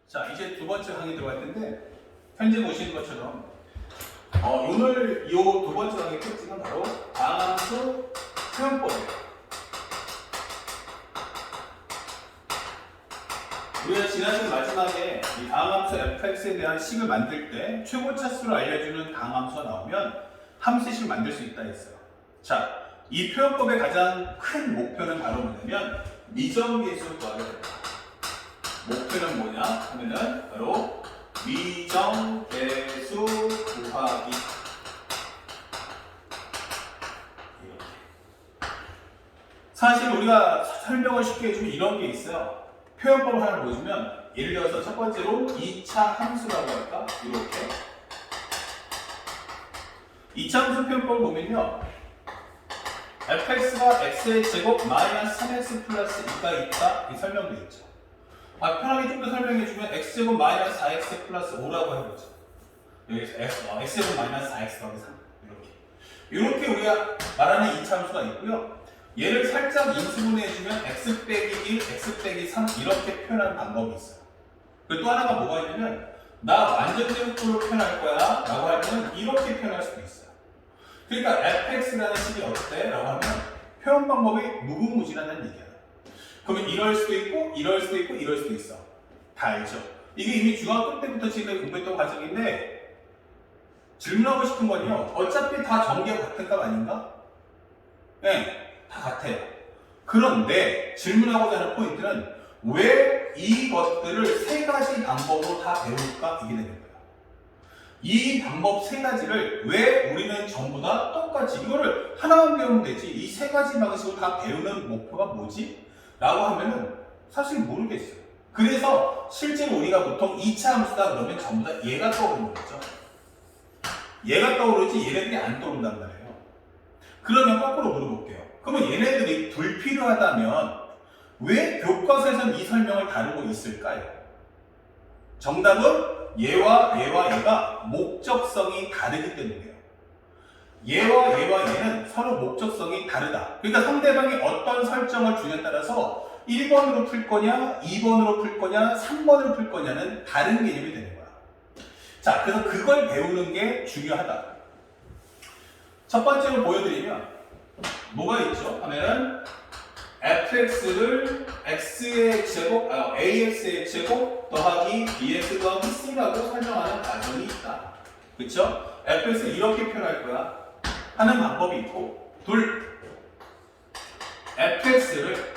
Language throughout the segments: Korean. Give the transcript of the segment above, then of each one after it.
자, 이제 두 번째 강의 들어갈 텐데, 현재 보시는 것처럼, 오늘 이 두 번째 강의 특징은 바로 다함수 표현법이에요. 우리가 지난 시간 마지막에 이 다함수 fx에 대한 식을 만들 때 최고차수를 알려주는 다함수가 나오면 함수의 식을 만들 수 있다 했어요. 자, 이 표현법의 가장 큰 목표는 바로 뭐냐면 미정계수 구하게 됩니다. 목표는 뭐냐 하면은 바로 미정계수 구하기. 사실 우리가 설명을 쉽게 해주면 이런 게 있어요. 표현법을 하나 보여주면 예를 들어서 첫 번째로 2차 함수라고 할까? 이렇게 2차 함수 표현법을 보면요, fx가 x의 제곱 마이너스 3x 플러스 2가 있다, 이 설명되어 있죠. 편하게 좀 더 설명해주면 x제곱 마이너스 4x 플러스 5라고 해보죠. 여기서 x제곱 마이너스 4x 더하기 3 이렇게 우리가 말하는 2차 함수가 있고요. 얘를 살짝 인수분해해주면 x 빼기 1, x 빼기 3 이렇게 표현하는 방법이 있어요. 그리고 또 하나가 뭐가 있냐면 나 완전제곱으로 표현할 거야 라고 하면 이렇게 표현할 수도 있어요. 그러니까 fx라는 식이 어때? 라고 하면 표현 방법이 무궁무진하다는 얘기야. 그러면 이럴 수도 있고 이럴 수도 있고 이럴 수도 있어. 다 알죠? 이게 이미 중학교 때부터 지금 공부했던 과정인데 질문하고 싶은 건요, 어차피 다 전개가 같은 값 아닌가? 네, 다 같아요. 그런데 질문하고자 하는 포인트는 왜 이것들을 세 가지 방법으로 다 배울까? 이게 되는 거예요. 이 방법 세 가지를 왜 우리는 전부 다 똑같이 이거를 하나만 배우면 되지 이 세 가지 방식으로 다 배우는 목표가 뭐지? 라고 하면은 사실 모르겠어요. 그래서 실제로 우리가 보통 2차 함수다 그러면 전부 다 얘가 떠오르는 거죠. 얘가 떠오르지 얘네들이 안 떠오른단 말이에요. 그러면 거꾸로 물어볼게요. 그러면 얘네들이 불필요하다면 왜 교과서에서는 이 설명을 다루고 있을까요? 정답은 얘와 얘가 목적성이 다르기 때문이에요. 얘와 얘는 서로 목적성이 다르다. 그러니까 상대방이 어떤 설정을 주냐에 따라서 1번으로 풀 거냐, 2번으로 풀 거냐, 3번으로 풀 거냐는 다른 개념이 되는 거야. 자, 그래서 그걸 배우는 게 중요하다. 첫 번째로 보여드리면 뭐가 있죠? 하면은 fx를 x의 제곱, ax의 제곱 더하기 bx 더하기 c라고 설명하는 과정이 있다. 그쵸? fx를 이렇게 표현할 거야 하는 방법이 있고, 둘, fx를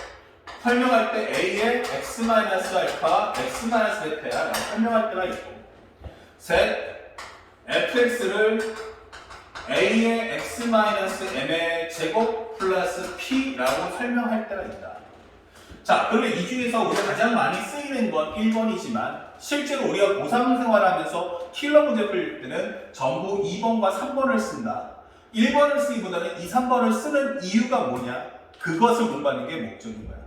설명할 때 a의 x-알파, x-베타야 라고 설명할 때가 있고, 셋, fx를 a의 x-m의 제곱 플러스 p라고 설명할 때가 있다. 자, 그러면 이 중에서 우리가 가장 많이 쓰이는 건 1번이지만 실제로 우리가 고3 생활하면서 킬러 문제 풀 때는 전부 2번과 3번을 쓴다. 1번을 쓰기보다는 2, 3번을 쓰는 이유가 뭐냐? 그것을 공부하는 게 목적인 거야.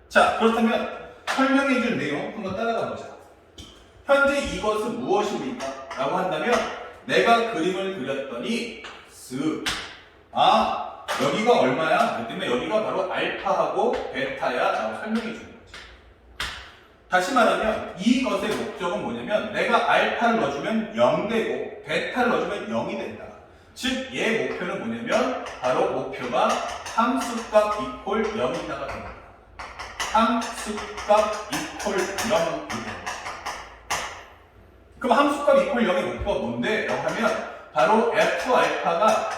자, 그렇다면 설명해 줄 내용 한번 따라가 보자. 현재 이것은 무엇입니까? 라고 한다면 내가 그림을 그렸더니 여기가 얼마야? 그렇기 때문에 여기가 바로 알파하고 베타야 라고 설명해 주는 거지. 다시 말하면 이것의 목적은 뭐냐면 내가 알파를 넣어주면 0되고 베타를 넣어주면 0이 된다. 즉 얘의 목표는 뭐냐면 바로 목표가 함수값 이퀄 0이다가 됩니다. 함수값 이퀄 0이 됩니다. 그럼 함수값 이퀄 0의 목표가 뭔데? 라고 하면 바로 f알파가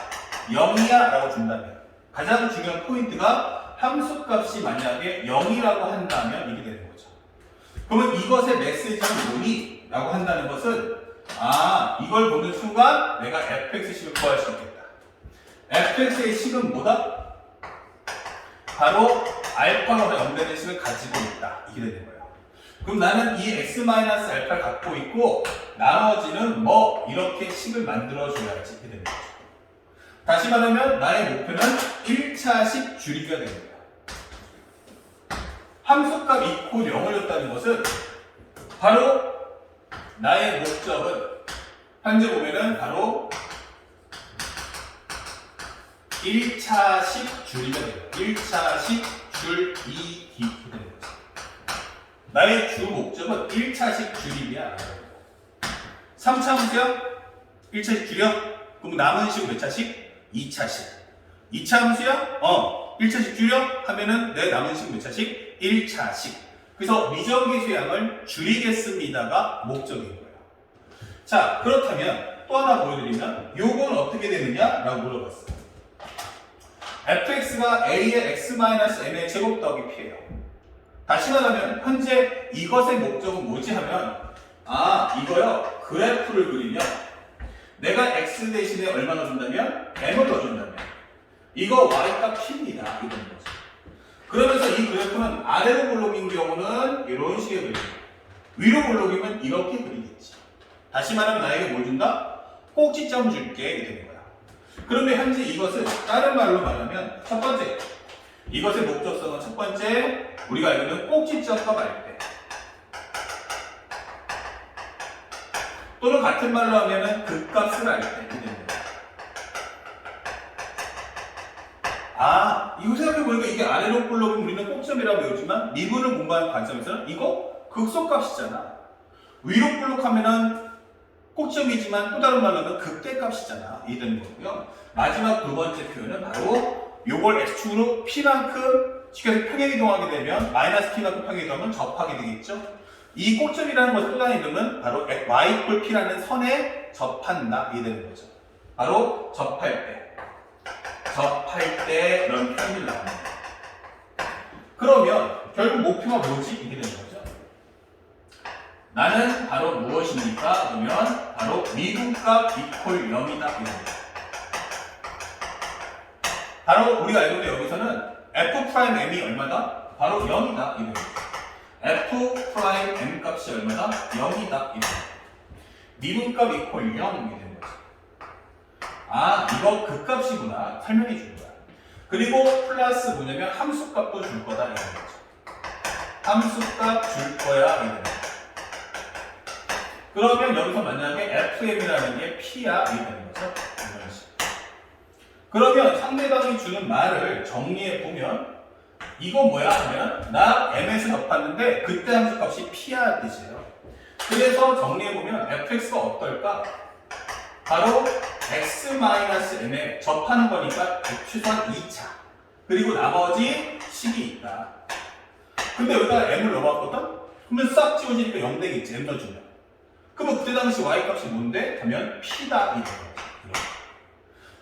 0이야 라고 준다면 가장 중요한 포인트가 함수값이 만약에 0이라고 한다면 이게 되는 거죠. 그러면 이것의 메시지는 뭐니? 라고 한다는 것은 이걸 보는 순간 내가 fx식을 구할 수 있겠다. fx의 식은 뭐다? 바로 알파가 0 되는 식을 가지고 있다. 이게 되는 거예요. 그럼 나는 이 x-알파를 갖고 있고 나머지는 이렇게 식을 만들어줘야지. 이렇게 되는 거죠. 다시 말하면 나의 목표는 1차식 줄이기가 되는 거야. 함수값 이퀄 0을 줬다는 것은 바로 나의 목적은 현재 보면은 바로 1차식 줄이기가 돼요. 1차식 줄이기 되는 거죠. 나의 주 목적은 1차식 줄이기야. 3차 함수야? 1차식 줄여? 그럼 남은 식은 몇 차식? 2차식. 2차 함수야? 1차식 줄여? 하면은 내 남은 식은 몇 차식? 1차식. 그래서 미정계수의 양을 줄이겠습니다가 목적인 거예요. 자, 그렇다면 또 하나 보여드리면 요건 어떻게 되느냐? 라고 물어봤어요. fx가 a의 x-m의 제곱 더하기 p예요. 다시 말하면 현재 이것의 목적은 뭐지 하면 이거요. 그래프를 그리면 내가 x 대신에 얼마 넣어준다면 m을 넣어준다면 이거 y값 p입니다. 이런 거죠. 그러면서 이 그래프는 아래로 볼록인 경우는 이런 식의 그림, 위로 볼록이면 이렇게 그리겠지. 다시 말하면 나에게 뭘 준다? 꼭지점 줄게 이렇게 되는 거야. 그런데 현재 이것은 다른 말로 말하면 첫 번째, 이것의 목적성은 첫 번째, 우리가 알고 있는 꼭지점과 할 때, 또는 같은 말로 하면은 극값을 알 때 이렇게 되는 거야. 이거 생각해보니까 이게 아래로 볼록은 우리는 꼭점이라고 배우지만 미분을 공부하는 관점에서는 이거 극소값이잖아. 위로 볼록하면은 꼭점이지만 또 다른 말로 하면 극대값이잖아. 이해되는 거고요. 마지막 두 번째 표현은 바로 요걸 x축으로 p만큼 쉽게 평행 이동하게 되면 마이너스 p만큼 평행 이동하면 접하게 되겠죠. 이 꼭점이라는 것의 또 다른 이름은 바로 y = p라는 선에 접한다. 이해되는 거죠. 바로 접할 때 이런 표현이 나옵니다. 그러면 결국 목표가 뭐지? 이게 되는 거죠. 나는 바로 무엇입니까? 그러면 바로 미분값 = 0이다. 바로 우리가 알고 있는 여기서는 f'm이 얼마다? 바로 0이다. f'm 값이 얼마다? 0이다. 미분값 = 0 이게 되는 거죠. 이거 극값이구나. 설명해 준 거야. 그리고 플러스 뭐냐면 함수값도 줄 거다. 이런 거죠. 함수값 줄 거야. 이런 거죠. 그러면 여기서 만약에 fm이라는 게 p야. 이게 되는 거죠. 이런 식으로. 그러면 상대방이 주는 말을 정리해 보면 이건 뭐야 하면 나 m에서 접했는데 그때 함수값이 p야 뜻이에요. 그래서 정리해 보면 fx가 어떨까? 바로 x-m에 접하는 거니까 최소한 2차. 그리고 나머지 식이 있다. 근데 여기다가 m을 넣어봤거든? 그러면 싹 지워지니까 0 되겠지. m 넣어주면. 그러면 그때 당시 y값이 뭔데? 하면 p다. 이런 거지.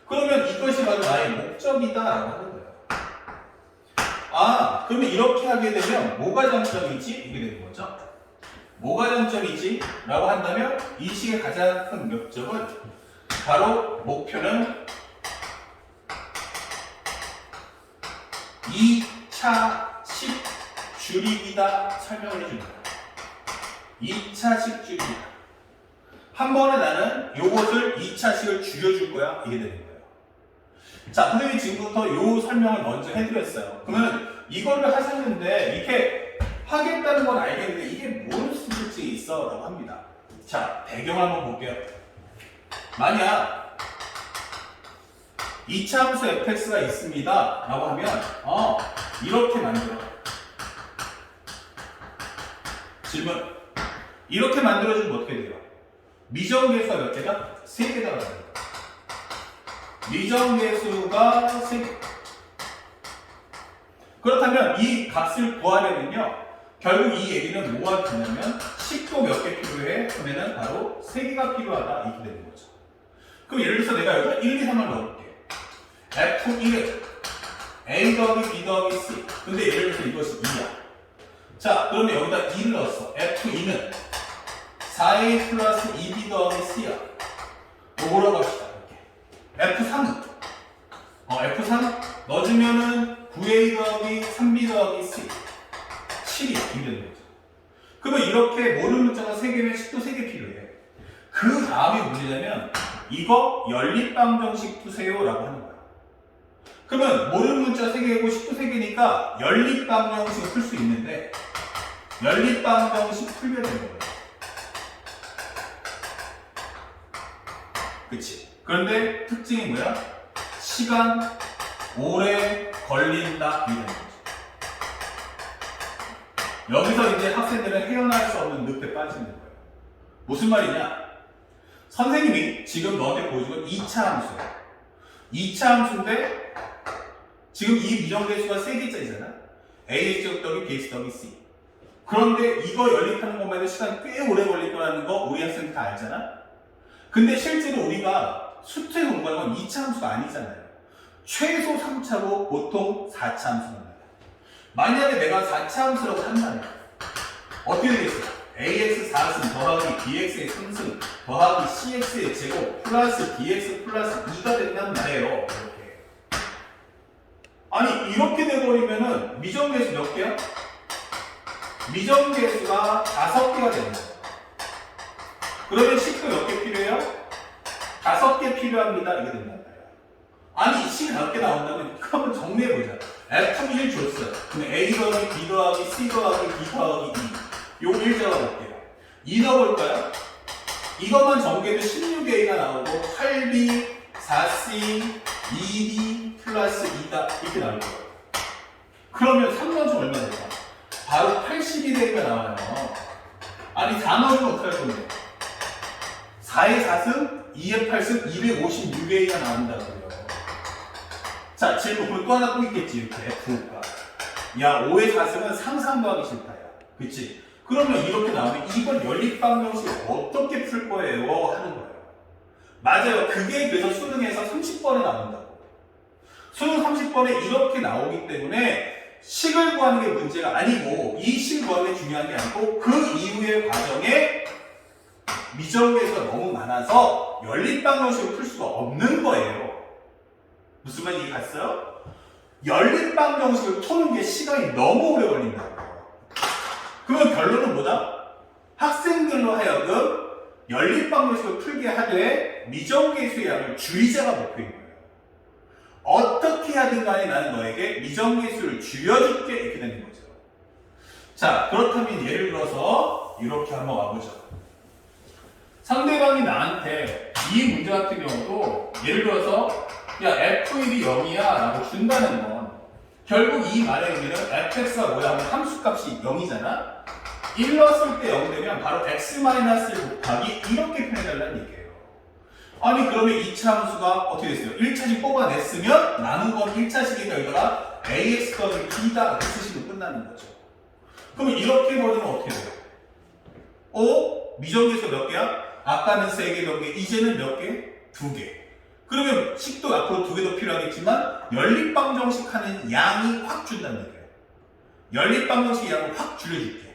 그러면 이것이 바로 나의 목적이다. 라고 하는 거예요. 그러면 이렇게 하게 되면 뭐가 장점이지? 이게 되는 거죠. 뭐가 장점이지? 라고 한다면 이 식의 가장 큰 목적은 바로 목표는 2차식 줄이기다. 설명을 해줍니다. 2차식 줄이기다. 한 번에 나는 요것을 2차식을 줄여줄 거야. 이게 되는 거예요. 자, 선생님이 지금부터 요 설명을 먼저 해드렸어요. 그러면 이거를 하셨는데 이렇게 하겠다는 건 알겠는데 이게 뭘 수술지 있어? 라고 합니다. 자, 배경 한번 볼게요. 만약 2차 함수 fx가 있습니다. 라고 하면 이렇게 만들어. 질문. 이렇게 만들어주면 어떻게 돼요? 미정계수가 몇 개다? 3개다. 미정계수가 3개. 그렇다면 이 값을 구하려면요, 결국 이 얘기는 뭐가 되냐면 식도 몇 개 필요해? 그러면 바로 3개가 필요하다. 이렇게 되는 거죠. 그럼 예를 들어서 내가 여기다 1, 2, 3을 넣을게. F1은 A 더하기 B 더하기 C. 근데 예를 들어서 이것이 2야. 자, 그러면 여기다 2를 넣었어. F2는 4A 플러스 2B 더하기 C야. 뭐라고 합시다. 이렇게. F3은 F3 넣어주면은 9A 더하기 3B 더하기 C 7이 되는 거죠. 그러면 이렇게 모르는 문자가 3개면 식도 3개 필요해. 그 다음에 문제냐면 이거 연립방정식 푸세요 라고 하는 거야. 그러면 모르는 문자 3개고 식도 3개니까 연립방정식을 풀 수 있는데 연립방정식 풀면 되는 거야. 그치? 그런데 특징이 뭐야? 시간 오래 걸린다 이런 거지. 여기서 이제 학생들은 헤어날 수 없는 늪에 빠지는 거예요. 무슨 말이냐? 선생님이 지금 너한테 보여준 건 2차 함수예요. 2차 함수인데 지금 이 미정계수가 3개짜리잖아. ax 더하기 bx 더하기 c. 그런데 이거 연립하는 것만 해도 시간 꽤 오래 걸릴 거라는 거 우리 학생들 다 알잖아. 근데 실제로 우리가 수트에 공부하는 건 2차 함수가 아니잖아요. 최소 3차고 보통 4차 함수입니다. 만약에 내가 4차 함수라고 한다면 어떻게 되겠어? ax 4승 더하기 bx의 3승 더하기 cx의 제곱 플러스 dx 플러스 2가 된단 말이에요. 이렇게. 아니 이렇게 돼버리면은 미정계수 몇 개야? 미정계수가 5개가 되는 거예요. 그러면 식도 몇 개 필요해요? 5개 필요합니다. 이게 된단 말이에요. 아니 식 몇 개 나온다면 이거 한번 정리해보자. F1 줬어요. 그럼 A 더하기 B 더하기 C 더하기 D 더하기 E 요 1 적어볼게요. 2 넣어볼까요? 이것만 전개도 16A가 나오고 8B, 4C, 2D 플러스 2다 이렇게 나올 거예요. 그러면 3 넣어주면 얼마 될까? 바로 81A가 나와요. 아니 4 넣으면 어떻게 할 건데? 4의 4승, 2의 8승, 256A가 나온다고요. 자, 질문. 그럼 또 하나 또 있겠지, 이렇게. F가. 야, 5의 4승은 상상도하기 싫다야. 그치? 그러면 이렇게 나오면 이걸 연립방정식 어떻게 풀 거예요? 하는 거예요. 맞아요. 그게 그래서 수능에서 30번에 나온다고. 수능 30번에 이렇게 나오기 때문에 식을 구하는 게 문제가 아니고 이 식을 구하는 게 중요한 게 아니고 그 이후의 과정에 미정계수가 너무 많아서 연립방정식을 풀 수가 없는 거예요. 무슨 말인지 갔어요? 연립방정식을 푸는 게 시간이 너무 오래 걸린다고요. 그러면 결론은 뭐다? 학생들로 하여금 연립방정식을 풀게 하되 미정계수의 양을 줄이자가 목표인 거예요. 어떻게 하든 간에 나는 너에게 미정계수를 줄여줄게 이렇게 되는 거죠. 자, 그렇다면 예를 들어서 이렇게 한번 와보죠. 상대방이 나한테 이 문제 같은 경우도 예를 들어서 야 F1이 0이야 라고 준다는 건 결국 이 말의 의미는 fx가 뭐야 하면 함수값이 0이잖아. 1 넣었을 때 0 되면 바로 x-1 곱하기 이렇게 표현해달라는 얘기예요. 아니 그러면 2차 함수가 어떻게 됐어요? 1차식 뽑아냈으면 나눈 건 1차식이니까 여기다가 ax 더하기 b다 이렇게 쓰시면 끝나는 거죠. 그러면 이렇게 버리면 어떻게 돼요? 미정계수 몇 개야? 아까는 3개, 몇 개, 이제는 몇 개? 2개. 그러면 식도 앞으로 2개 더 필요하겠지만 연립방정식 하는 양이 확 준다는 얘기예요. 연립방정식 양을 확 줄여줄게.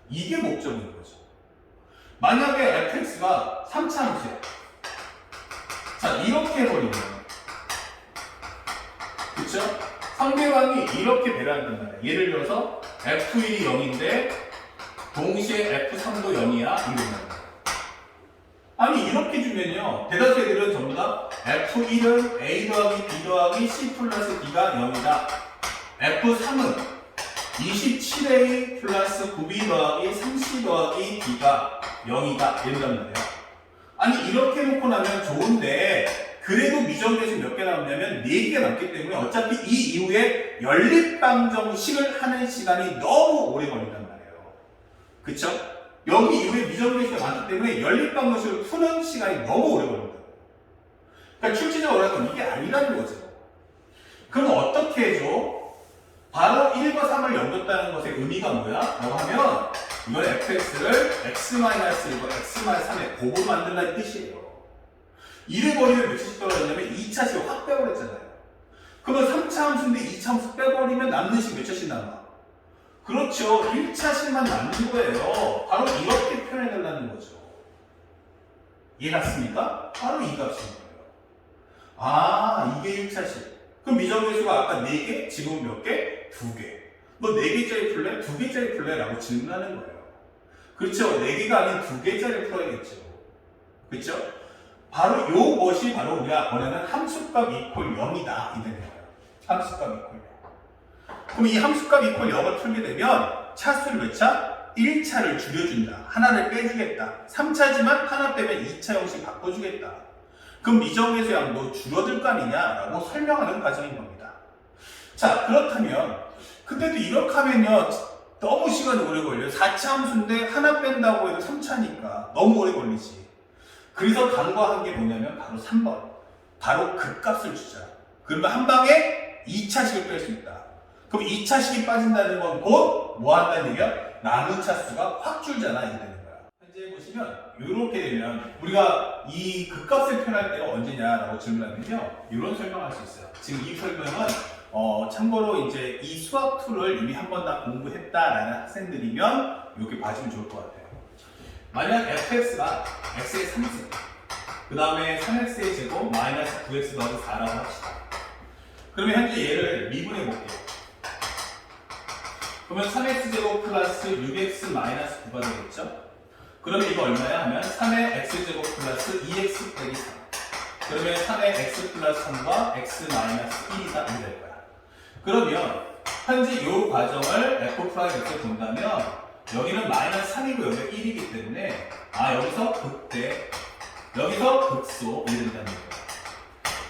이게 목적인 거죠. 만약에 fx가 3차 함수야. 자, 이렇게 해버리면 그쵸? 상대방이 이렇게 배려한단 말이야. 예를 들어서 f1이 0인데 동시에 f3도 0이야. 이러면 아니 이렇게 주면요 대다수 애들은 전부 다 F1은 A 더하기 B 더하기 C 플러스 D가 0이다. F3은 27A 플러스 9B 더하기 3C 더하기 D가 0이다 이런단 말이에요. 아니 이렇게 놓고 나면 좋은데 그래도 미정계수 몇 개 남냐면 4개가 남기 때문에 어차피 이 이후에 연립방정식을 하는 시간이 너무 오래 걸린단 말이에요. 그쵸? 여기 이후에 미정계수가 많기 때문에 연립방정식을 푸는 시간이 너무 오래 걸린다. 그러니까 출제자가 원하는 건 이게 아니라는 거죠. 그럼 어떻게 해줘? 바로 1과 3을 연결했다는 것의 의미가 뭐야? 라고 하면 이건 fx를 x-1과 x-3의 곱으로 만든다는 뜻이에요. 이래 버리면 몇 차씩 떨어졌냐면 2차씩 확 빼버렸잖아요. 그러면 3차 함수인데 2차 함수 빼버리면 남는 식 몇 차씩 남아? 그렇죠. 1차식만 남는 거예요. 바로 이렇게 표현해달라는 거죠. 이해 갔습니까? 바로 이 값인 거예요. 아, 이게 1차식. 그럼 미정계수가 아까 4개, 지금은 몇 개? 2개. 너 4개짜리 풀래? 2개짜리 풀래? 라고 질문하는 거예요. 그렇죠. 4개가 아닌 2개짜리 풀어야겠죠. 그렇죠? 바로 요것이 바로 우리가 원하는 함수값 이퀄 0이다. 이 되는 거예요. 함수값 이퀄 0. 그럼 이 함수값 이퀄 0을 풀게 되면 차수를 몇 차? 1차를 줄여준다. 하나를 빼주겠다. 3차지만 하나 빼면 2차 형식 바꿔주겠다. 그럼 미정계수 양도 줄어들 거 아니냐라고 설명하는 과정인 겁니다. 자, 그렇다면 근데도 이렇게 하면요 너무 시간이 오래 걸려요. 4차 함수인데 하나 뺀다고 해도 3차니까 너무 오래 걸리지. 그래서 간과한 게 뭐냐면 바로 3번. 바로 극값을 주자. 그러면 한 방에 2차식을 뺄 수 있다. 그럼 2차식이 빠진다는 건 곧 뭐 한다는 얘기야? 남은 차수가 확 줄잖아. 이게 되는 거야. 현재 보시면 이렇게 되면 우리가 이 극값을 표현할 때가 언제냐라고 질문하면요. 이런 설명할 수 있어요. 지금 이 설명은 참고로 이제 이 수학 툴을 이미 한 번 다 공부했다라는 학생들이면 이렇게 봐주면 좋을 것 같아요. 만약 fx가 x의 3승, 그 다음에 3x의 제곱 마이너스 9x 더하기 4라고 합시다. 그러면 현재 얘를 미분해 볼게요. 그러면 3x 제곱 플러스 6x 마이너스 9가 되겠죠? 그러면 이거 얼마야 하면 3의 x제곱 플러스 2x 빼기 3. 그러면 3의 x 플러스 3과 x 마이너스 1이 다 될 거야. 그러면 현재 이 과정을 f'(x'을 본다면 여기는 마이너스 3이고 여기가 1이기 때문에 여기서 극대, 여기서 극소 이렇게 된다는 거예요.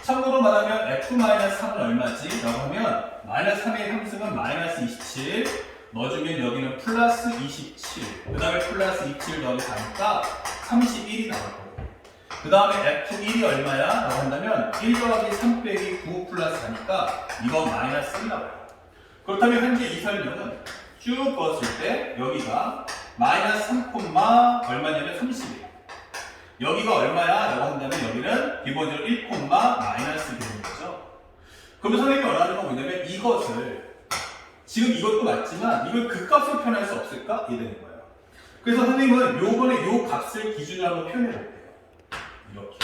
참고로 말하면 f-3은 얼마지? 라고 하면 마이너스 3의 함수는 마이너스 27 넣어주면 여기는 플러스 27, 그 다음에 플러스 27 더하기 4니까 31이 나올 거고, 그 다음에 F1이 얼마야? 라고 한다면 1 더하기 3 빼기 9 플러스 4니까 이거 마이너스 1이 나와요. 그렇다면 현재 이 설명은 쭉 그었을 때 여기가 마이너스 3, 얼마냐면 31. 여기가 얼마야? 라고 한다면 여기는 기본적으로 1, 마이너스 되는 거죠. 그러면 선생님이 원하는 건 뭐냐면 이것을 지금 이것도 맞지만 이걸 극값으로 표현할 수 없을까? 이게 되는 거예요. 그래서 선생님은 요번에 요 값을 기준으로 한번 표현해 볼게요. 이렇게.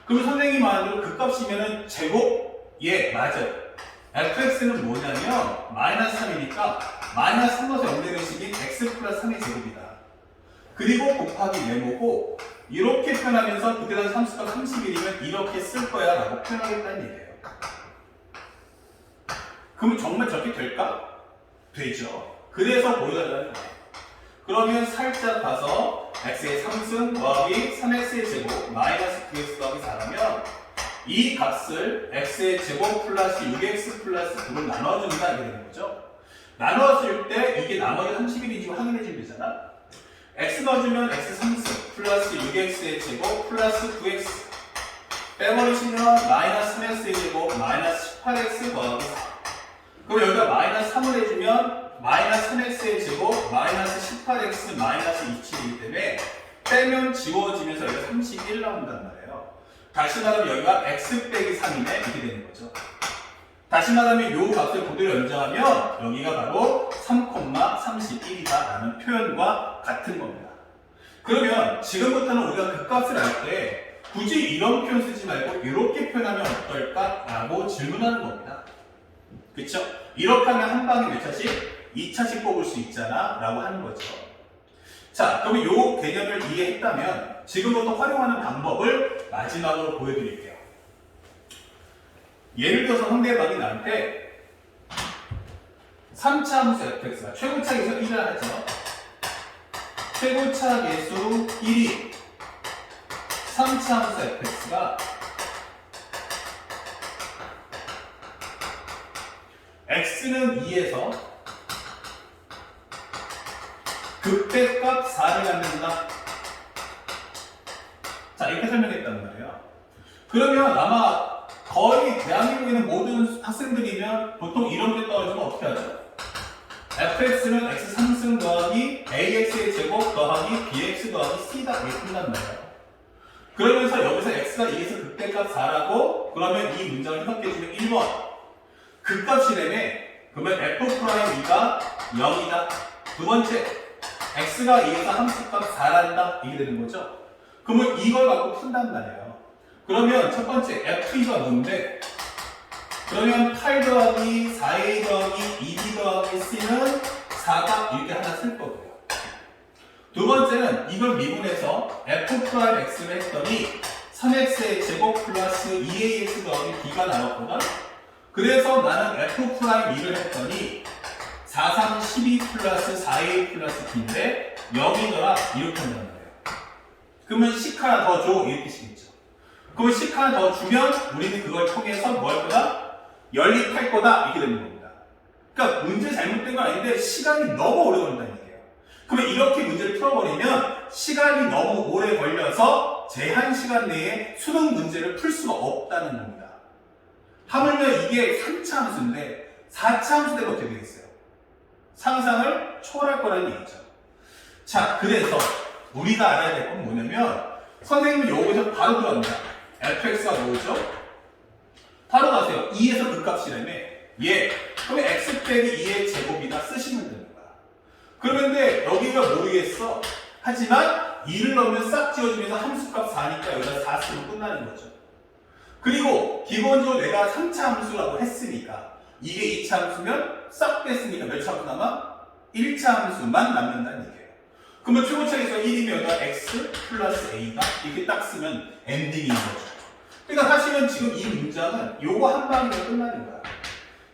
그러면 선생님이 말하는 대로 극값이면은 제곱? 예, 맞아요. fx는 뭐냐면 마이너스 3이니까 마이너스 3에서 0 되는 식이 x 플러스 3의 제곱이다. 그리고 곱하기 네모고 이렇게 표현하면서 그때 당시 함수가 31이면 이렇게 쓸 거야 라고 표현하겠다는 얘기예요. 그럼 정말 저렇게 될까? 되죠. 그래서 보여달라는 거예요. 그러면 살짝 가서 x의 3승 더하기 3x의 제곱 마이너스 9x 더하기 4라면 이 값을 x의 제곱 플러스 6x 플러스 9를 나눠준다 이렇게 되는 거죠. 나눠줄 때 이게 나머지 31인지 확인해 주면 되잖아. x 넣어주면 x 3승 플러스 6x의 제곱 플러스 9x 빼버리시면 마이너스 3x의 제곱 마이너스 18x 더하기 4. 그럼 여기다 마이너스 3을 해주면 마이너스 3x의 제곱 마이너스 18x 마이너스 27이기 때문에 빼면 지워지면서 여기가 31 나온단 말이에요. 다시 말하면 여기가 x 빼기 3이네 이렇게 되는 거죠. 다시 말하면 이 값을 그대로 연장하면 여기가 바로 3,31이다 라는 표현과 같은 겁니다. 그러면 지금부터는 우리가 그 값을 알 때 굳이 이런 표현 쓰지 말고 이렇게 표현하면 어떨까? 라고 질문하는 겁니다. 그쵸? 이렇게 하면 한 방에 몇 차씩? 2차씩 뽑을 수 있잖아 라고 하는 거죠. 자, 그러면 이 개념을 이해했다면 지금부터 활용하는 방법을 마지막으로 보여드릴게요. 예를 들어서 상대방이 나한테 3차 함수 fx가 최고차 계수 1을 하죠. 최고차 계수 1이 3차 함수 fx가 x는 2에서 극대값 4를 갖는다. 자, 이렇게 설명했단 말이에요. 그러면 아마 거의 대한민국에 있는 모든 학생들이면 보통 이런 게 떨어지면 어떻게 하죠? fx는 x 3승 더하기 ax의 제곱 더하기 bx 더하기 c다 이렇게 끝난 말이에요. 그러면서 여기서 x가 2에서 극대값 4라고 그러면 이 문장을 해석해주면 1번 극값이라며 그러면 f'2가 0이다. 두 번째 x가 2에서 함수값 4란다 이게 되는 거죠. 그러면 이걸 갖고 푼단 말이에요. 그러면 첫 번째 f2가 뭔데? 그러면 8 더하기 4a 더하기 2b 더하기 c는 4가 이렇게 하나 쓸 거고요. 두 번째는 이걸 미분해서 f'x를 했더니 3x의 제곱 플러스 2ax 더하기 b가 나왔거든. 그래서 나는 f'2를 했더니 4, 3, 12 플러스 4a 플러스 b인데 0이더라 이렇게 한단 말이에요. 그러면 식 하나 더 줘 이렇게 시겠죠. 그러면 식 하나 더 주면 우리는 그걸 통해서 뭐 할 거다? 연립할 거다 이렇게 되는 겁니다. 그러니까 문제 잘못된 건 아닌데 시간이 너무 오래 걸린다는 얘기예요. 그러면 이렇게 문제를 풀어버리면 시간이 너무 오래 걸려서 제한 시간 내에 수능 문제를 풀 수가 없다는 겁니다. 하물며 이게 3차 함수인데 4차 함수 되면 어떻게 되겠어요? 상상을 초월할 거라는 얘기죠. 자, 그래서 우리가 알아야 될 건 뭐냐면 선생님은 여기서 바로 들어갑니다. fx가 뭐죠? 바로 가세요. 2에서 그 값이라며. 예. 그러면 x 빼기 2의 제곱이다 쓰시면 됩니다. 그런데 여기가 모르겠어. 하지만 2를 넣으면 싹 지워주면서 함수값 4니까 여기다 4 쓰면 끝나는 거죠. 그리고 기본적으로 내가 3차 함수라고 했으니까 이게 2차 함수면 싹 뺐으니까 몇 차 함수 남아? 1차 함수만 남는다는 얘기예요. 그러면 최고차에서 1이면 여기가 x 플러스 a가 이렇게 딱 쓰면 엔딩인 거죠. 그러니까 사실은 지금 이 문장은 요거 한 방이면 끝나는 거야.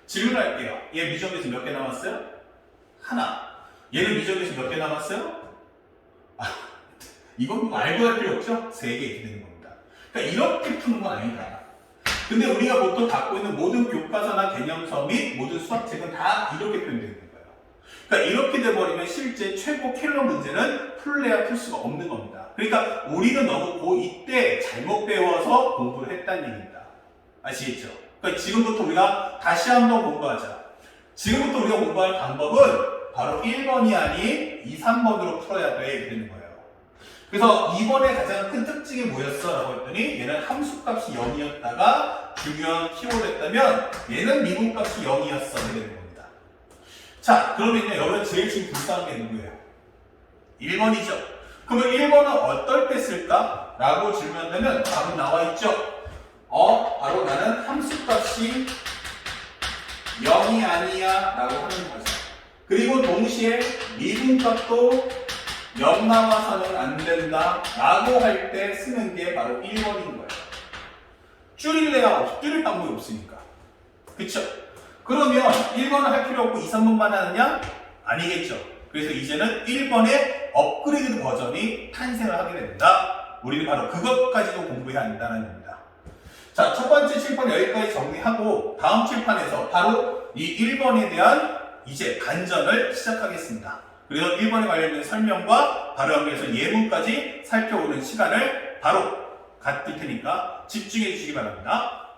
질문할게요. 얘 미적에서 몇 개 남았어요? 하나. 얘는 미적에서 몇 개 남았어요? 이건 뭐 알고 할 필요 없죠? 3개 이렇게 되는 겁니다. 그러니까 이렇게 푸는 건 아니다. 근데 우리가 보통 갖고 있는 모든 교과서나 개념서 및 모든 수학책은 다 이렇게 표현되는 거예요. 그러니까 이렇게 돼버리면 실제 최고 킬러 문제는 풀래야 풀 수가 없는 겁니다. 그러니까 우리는 너무 고2 때 잘못 배워서 공부를 했다는 얘기입니다. 아시겠죠? 그러니까 지금부터 우리가 다시 한번 공부하자. 지금부터 우리가 공부할 방법은 바로 1번이 아닌 2, 3번으로 풀어야 돼 되는 거예요. 그래서 2번의 가장 큰 특징이 뭐였어? 라고 했더니 얘는 함수값이 0이었다가 중요한 키워드였다면 얘는 미분값이 0이었어 되는 겁니다. 자, 그러면요 여러분 제일 지금 불쌍한 게 누구예요? 1번이죠. 그러면 1번은 어떨 때 쓸까? 라고 질문한다면 답은 나와있죠. 바로 나는 함수값이 0이 아니야 라고 하는 거죠. 그리고 동시에 미분값도 0 나와서는 안 된다 라고 할 때 쓰는 게 바로 1번인 거예요. 줄일 방법이 없으니까. 그쵸? 그러면 1번은 할 필요 없고 2, 3번만 하느냐? 아니겠죠. 그래서 이제는 1번의 업그레이드 버전이 탄생을 하게 됩니다. 우리는 바로 그것까지도 공부해야 한다는 겁니다. 자, 첫 번째 칠판 여기까지 정리하고 다음 칠판에서 바로 이 1번에 대한 이제 간전을 시작하겠습니다. 그래서 1번에 관련된 설명과 바로 연결해서 예문까지 살펴보는 시간을 바로 갖을 테니까 집중해 주시기 바랍니다.